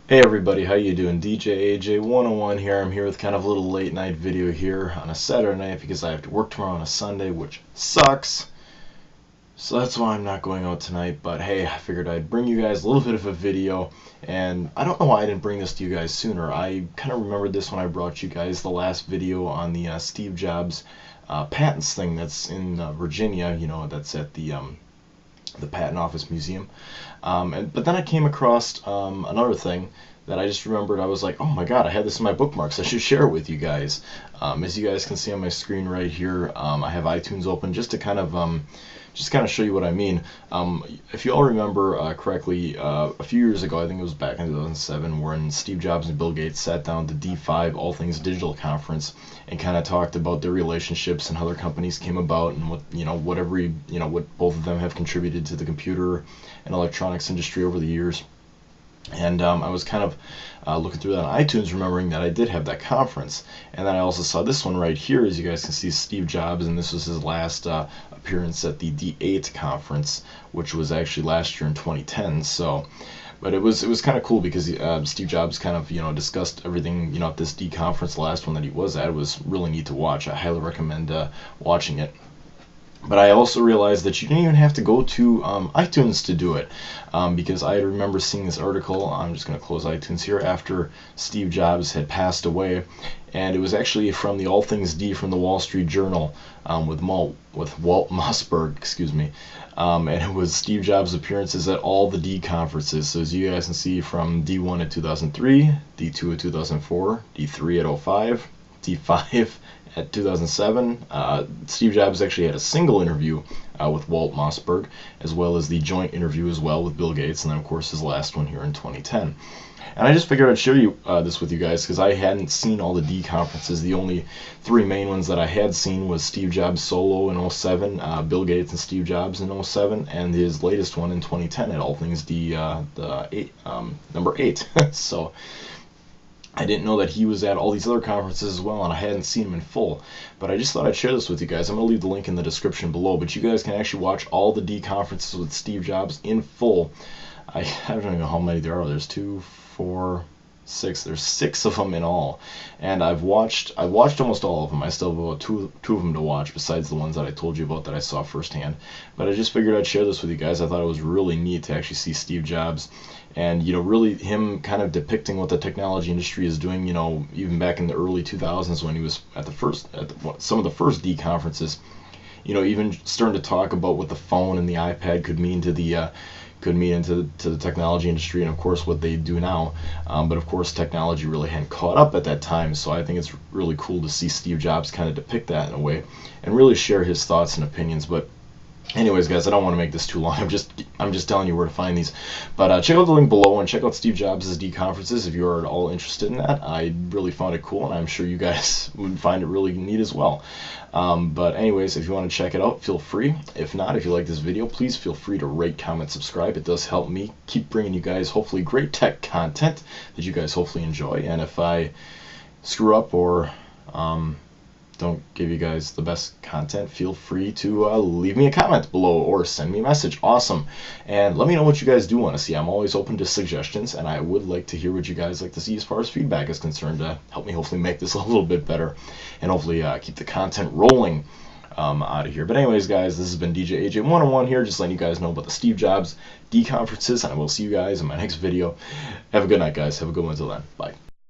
Hey everybody, how you doing? DJ AJ 101 here. I'm here with kind of a little late night video here on a Saturday night because I have to work tomorrow on a Sunday, which sucks. So that's why I'm not going out tonight, but hey, I figured I'd bring you guys a little bit of a video, and I don't know why I didn't bring this to you guys sooner. I kind of remembered this when I brought you guys the last video on the Steve Jobs patents thing that's in Virginia, that's at the Patent Office Museum. But then I came across another thing that I just remembered. I was like, oh my god, I had this in my bookmarks. I should share it with you guys. As you guys can see on my screen right here, I have iTunes open just to kind of show you what I mean. If you all remember correctly, a few years ago, I think it was back in 2007, when Steve Jobs and Bill Gates sat down to D5 All Things Digital conference and kind of talked about their relationships and how their companies came about and what both of them have contributed to the computer and electronics industry over the years. And I was kind of looking through that on iTunes, remembering that I did have that conference. And then I also saw this one right here. As you guys can see, Steve Jobs, and this was his last appearance at the D8 conference, which was actually last year in 2010. So, but it was kind of cool because Steve Jobs kind of discussed everything at this D conference, the last one that he was at. It was really neat to watch. I highly recommend watching it. But I also realized that you didn't even have to go to iTunes to do it, because I remember seeing this article. I'm just going to close iTunes here after Steve Jobs had passed away, and it was actually from the All Things D from the Wall Street Journal, with Walt Mossberg, excuse me, and it was Steve Jobs' appearances at all the D conferences. So as you guys can see, from D1 at 2003, D2 at 2004, D3 at 05, D5 at 2007. Steve Jobs actually had a single interview with Walt Mossberg, as well as the joint interview as well with Bill Gates, and then of course his last one here in 2010. And I just figured I'd share this with you guys because I hadn't seen all the D conferences. The only three main ones that I had seen was Steve Jobs solo in 07, Bill Gates and Steve Jobs in 07, and his latest one in 2010 at All Things D, number 8. So I didn't know that he was at all these other conferences as well, and I hadn't seen him in full. But I just thought I'd share this with you guys. I'm going to leave the link in the description below, but you guys can actually watch all the D conferences with Steve Jobs in full. I don't even know how many there are. There's 2, 4, 6. There's 6 of them in all, and I've watched almost all of them. I still have about two of them to watch, besides the ones that I told you about that I saw firsthand. But I just figured I'd share this with you guys. I thought it was really neat to actually see Steve Jobs, and really him kind of depicting what the technology industry is doing. Even back in the early 2000s when he was at some of the first D conferences. Even starting to talk about what the phone and the iPad could mean to the technology industry, and of course what they do now. But of course technology really hadn't caught up at that time, so I think it's really cool to see Steve Jobs kind of depict that in a way and really share his thoughts and opinions. But anyways, guys, I don't want to make this too long. I'm just telling you where to find these. But check out the link below and check out Steve Jobs' D conferences if you are at all interested in that. I really found it cool, and I'm sure you guys would find it really neat as well. But anyways, if you want to check it out, feel free. If not, if you like this video, please feel free to rate, comment, subscribe. It does help me keep bringing you guys hopefully great tech content that you guys hopefully enjoy. And if I screw up or don't give you guys the best content, feel free to leave me a comment below or send me a message. Awesome. And let me know what you guys do want to see. I'm always open to suggestions, and I would like to hear what you guys like to see as far as feedback is concerned, to help me hopefully make this a little bit better and hopefully keep the content rolling out of here. But anyways, guys, this has been DJ AJ 101 here, just letting you guys know about the Steve Jobs D conferences, and I will see you guys in my next video. Have a good night, guys. Have a good one until then. Bye.